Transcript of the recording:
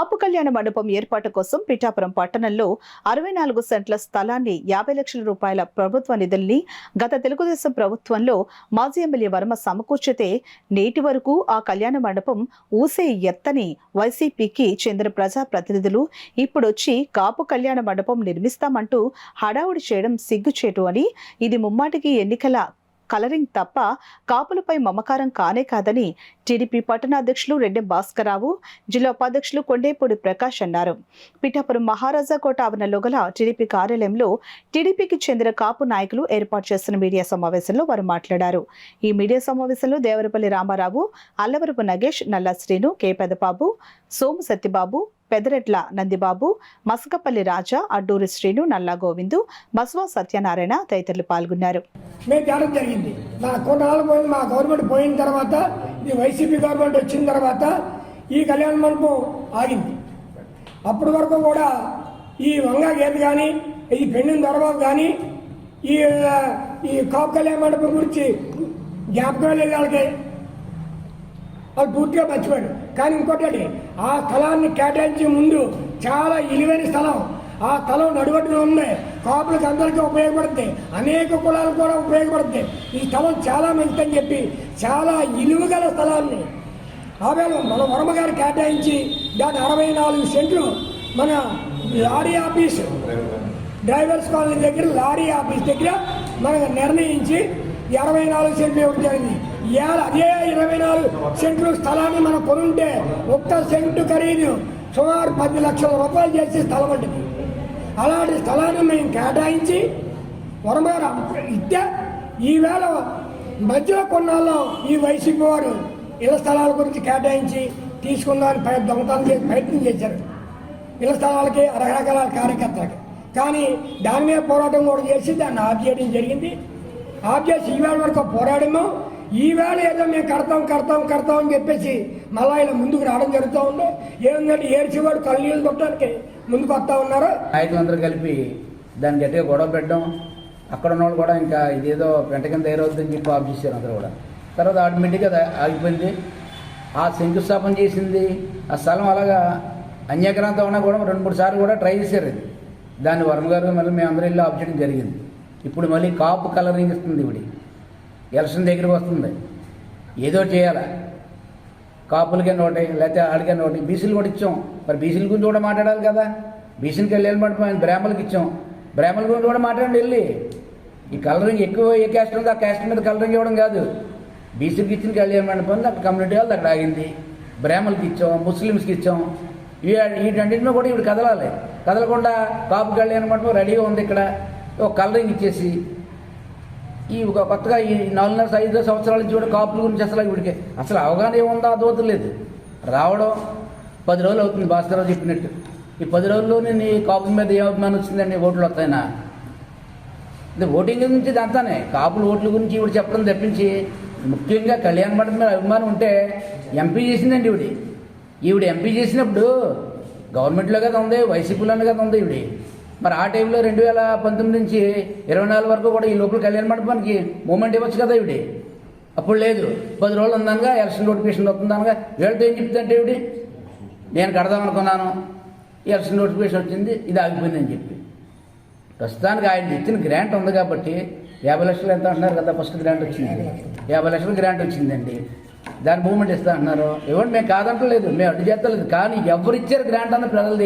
కాపు కళ్యాణ మండపం ఏర్పాటు కోసం పిఠాపురం పట్టణంలో 64 సెంట్ల స్థలాన్ని 50 లక్షల రూపాయల ప్రభుత్వ నిధుల్ని గత తెలుగుదేశం ప్రభుత్వంలో మాజీ ఎమ్మెల్యే వర్మ సమకూర్చితే నేటి వరకు ఆ కళ్యాణ మండపం ఊసే ఎత్తని వైసీపీకి చెందిన ప్రజాప్రతినిధులు ఇప్పుడొచ్చి కాపు కళ్యాణ మండపం నిర్మిస్తామంటూ హడావుడి చేయడం సిగ్గుచేటు అని, ఇది ముమ్మాటికి ఎన్నికల కలరింగ్ తప్ప కాపులపై మమకారం కానే కాదని టీడీపీ పట్టణాధ్యక్షులు రెడ్డెం భాస్కరరావు, జిల్లా ఉపాధ్యక్షులు కొండేపూడి ప్రకాష్ అన్నారు. పిఠాపురం మహారాజా కోట ఆవరణలో గల టీడీపీ కార్యాలయంలో టీడీపీకి చెందిన కాపు నాయకులు ఏర్పాటు చేసిన మీడియా సమావేశంలో వారు మాట్లాడారు. ఈ మీడియా సమావేశంలో దేవరపల్లి రామారావు, అల్లవరపు నగేష్, నల్లా శ్రీను, కె పెదబాబు, సోము సత్యబాబు, పెదరెడ్ల నందిబాబు, మసకపల్లి రాజా, అడ్డూరి శ్రీను, నల్లా గోవిందు, బస్వా సత్యనారాయణ తదితరులు పాల్గొన్నారు. జరిగింది మా కొన్నాళ్ళు పోయింది. మా గవర్నమెంట్ పోయిన తర్వాత, ఇది వైసీపీ గవర్నమెంట్ వచ్చిన తర్వాత ఈ కళ్యాణ మండపం ఆగింది. అప్పటి వరకు కూడా ఈ వంగా గేదె కానీ, ఈ పెండిన దొరబాబు కానీ ఈ కాపు కళ్యాణ మండపం గురించి జ్ఞాపకం లేదు వాళ్ళకి. వాళ్ళు పూర్తిగా మర్చిపోయాడు. కానీ ఇంకోటి, ఆ స్థలాన్ని కేటాయించే ముందు చాలా ఇలువైన స్థలం, ఆ స్థలం నడువట్టుగా ఉంది, కాపులకు అందరికీ ఉపయోగపడుతుంది, అనేక కులాలకు కూడా ఉపయోగపడుతుంది. ఈ స్థలం చాలా మంచిదని చెప్పి చాలా ఇలువ గల స్థలాన్ని ఆవేళ మన వర్మగారు కేటాయించి దాని 64 సెంట్లు మన లారీ ఆఫీస్, డ్రైవర్స్ కాలనీ దగ్గర లారీ ఆఫీస్ దగ్గర మనకు నిర్ణయించి 64 సెంట్లు ఇవ్వడం జరిగింది. అదే 24 సెంట్లు స్థలాన్ని మనం కొనుంటే ఒక్క సెంటు ఖరీదు సుమారు 10 లక్షల రూపాయలు చేసే స్థలం ఉంటుంది. అలాంటి స్థలాన్ని మేము కేటాయించి వరమార ఇస్తే ఈవేళ మధ్యలో కొన్నాళ్ళు ఈ వైసీపీ వారు ఇళ్ల స్థలాల గురించి కేటాయించి తీసుకుందామని దొంగతనం చేసి ప్రయత్నం చేశారు. ఇళ్ల స్థలాలకి రకరకాల కార్యకర్తలకి. కానీ దాని మీద పోరాటం కూడా చేసి దాన్ని ఆఫ్ చేయడం జరిగింది. ఆఫ్ చేసి ఈవేళ వరకు పోరాడము. ఈవేళ ఏదో మేము కడతాం అని చెప్పేసి మళ్ళా ఇలా ముందుకు రావడం జరుగుతూ ఉంది. ఏముందంటే ఏడ్చేవాడు కళ్ళీళ్ళు తొట్టడానికి ముందుకు వస్తూ ఉన్నారు. నాయకులందరూ కలిపి దాన్ని గట్టిగా గొడవ పెట్టడం, అక్కడ ఉన్న వాళ్ళు కూడా ఇంకా ఇదేదో పెంట కింద తయారవుతుందని చెప్పి ఆఫ్ చేశారు అందరూ కూడా. తర్వాత ఆటోమేటిక్గా ఆగిపోయింది. ఆ శంకుస్థాపన చేసింది ఆ స్థలం అలాగా అన్యాక్రాంతం ఉన్నా కూడా 2-3 సార్లు కూడా ట్రై చేశారు. అది దాన్ని వర్మ గారు మళ్ళీ మేము అందరూ ఇల్లు ఆఫ్ చేయడం జరిగింది. ఇప్పుడు మళ్ళీ కాపు కలరింగ్ ఇస్తుంది. ఇప్పుడు ఎలక్షన్ దగ్గరికి వస్తుంది, ఏదో చేయాలా, కాపులకే నోటే లేకపోతే ఆడికే నోటే. బీసీలు కూడా ఇచ్చాం, మరి బీసీల గురించి కూడా మాట్లాడాలి కదా. బీసీలకి వెళ్ళి మండపం ఆయన బ్రాహ్మణులకి ఇచ్చాం, బ్రాహ్మణుల గురించి కూడా మాట్లాడండి వెళ్ళి. ఈ కలరింగ్ ఎక్కువ ఏ క్యాస్ట్ ఉంది ఆ క్యాస్ట్ మీద కలరింగ్ ఇవ్వడం కాదు. బీసీలకి ఇచ్చిన కళ్యాణ మండపం అక్కడ కమ్యూనిటీ వాళ్ళు అక్కడ ఆగింది. బ్రాహ్మణులకి ఇచ్చాం, ముస్లిమ్స్కి ఇచ్చాం. వీటన్నింటిలో కూడా ఇప్పుడు కదలాలి. కదలకుండా కాపు కళ్యాణ మండపం రెడీగా ఉంది, ఇక్కడ ఒక కలరింగ్ ఇచ్చేసి ఈ కొత్తగా ఈ 4.5 సంవత్సరాల నుంచి కూడా కాపుల గురించి అసలు అవగాహన ఏముందో అది లేదు. రావడం 10 రోజులు అవుతుంది. భాస్కరరావు చెప్పినట్టు ఈ 10 రోజుల్లోనే నీ కాపుల మీద ఏ అభిమానం వచ్చిందండి? ఓట్లు వస్తాయినా? ఇది ఓటింగ్ గురించి ఇదంతానే కాపుల ఓట్ల గురించి ఇప్పుడు చెప్పడం తప్పించి ముఖ్యంగా కళ్యాణ మండపం మీద అభిమానం ఉంటే ఎంపీ చేసిందండి. ఈవిడ ఎంపీ చేసినప్పుడు గవర్నమెంట్లో కదా ఉంది, వైసీపీలోనే కదా ఉంది ఈవిడ. మరి ఆ టైంలో 2019 నుంచి 24 వరకు కూడా ఈ లోపల కళ్యాణ మండపానికి మూమెంట్ ఇవ్వచ్చు కదా ఈవిడ. అప్పుడు లేదు. 10 రోజులు ఉందనగా ఎలక్షన్ నోటిఫికేషన్ వస్తుందనగా వీళ్ళతో ఏం చెప్తుంటే ఈవిడ నేను కడదాం అనుకున్నాను, ఎలక్షన్ నోటిఫికేషన్ వచ్చింది, ఇది ఆగిపోయిందని చెప్పి. ప్రస్తుతానికి ఆయన ఇచ్చిన గ్రాంట్ ఉంది కాబట్టి 50 లక్షలు ఎంత అంటున్నారు కదా. ఫస్ట్ గ్రాంట్ వచ్చింది, 50 లక్షలు గ్రాంట్ వచ్చిందండి. దాని మూమెంట్ ఇస్తా అంటున్నారు. ఇవ్వండి, మేము కాదంటలేదు, మేము అడ్డు చేస్తలేదు. కానీ ఎవరు ఇచ్చారు గ్రాంట్ అన్న ప్రజలది.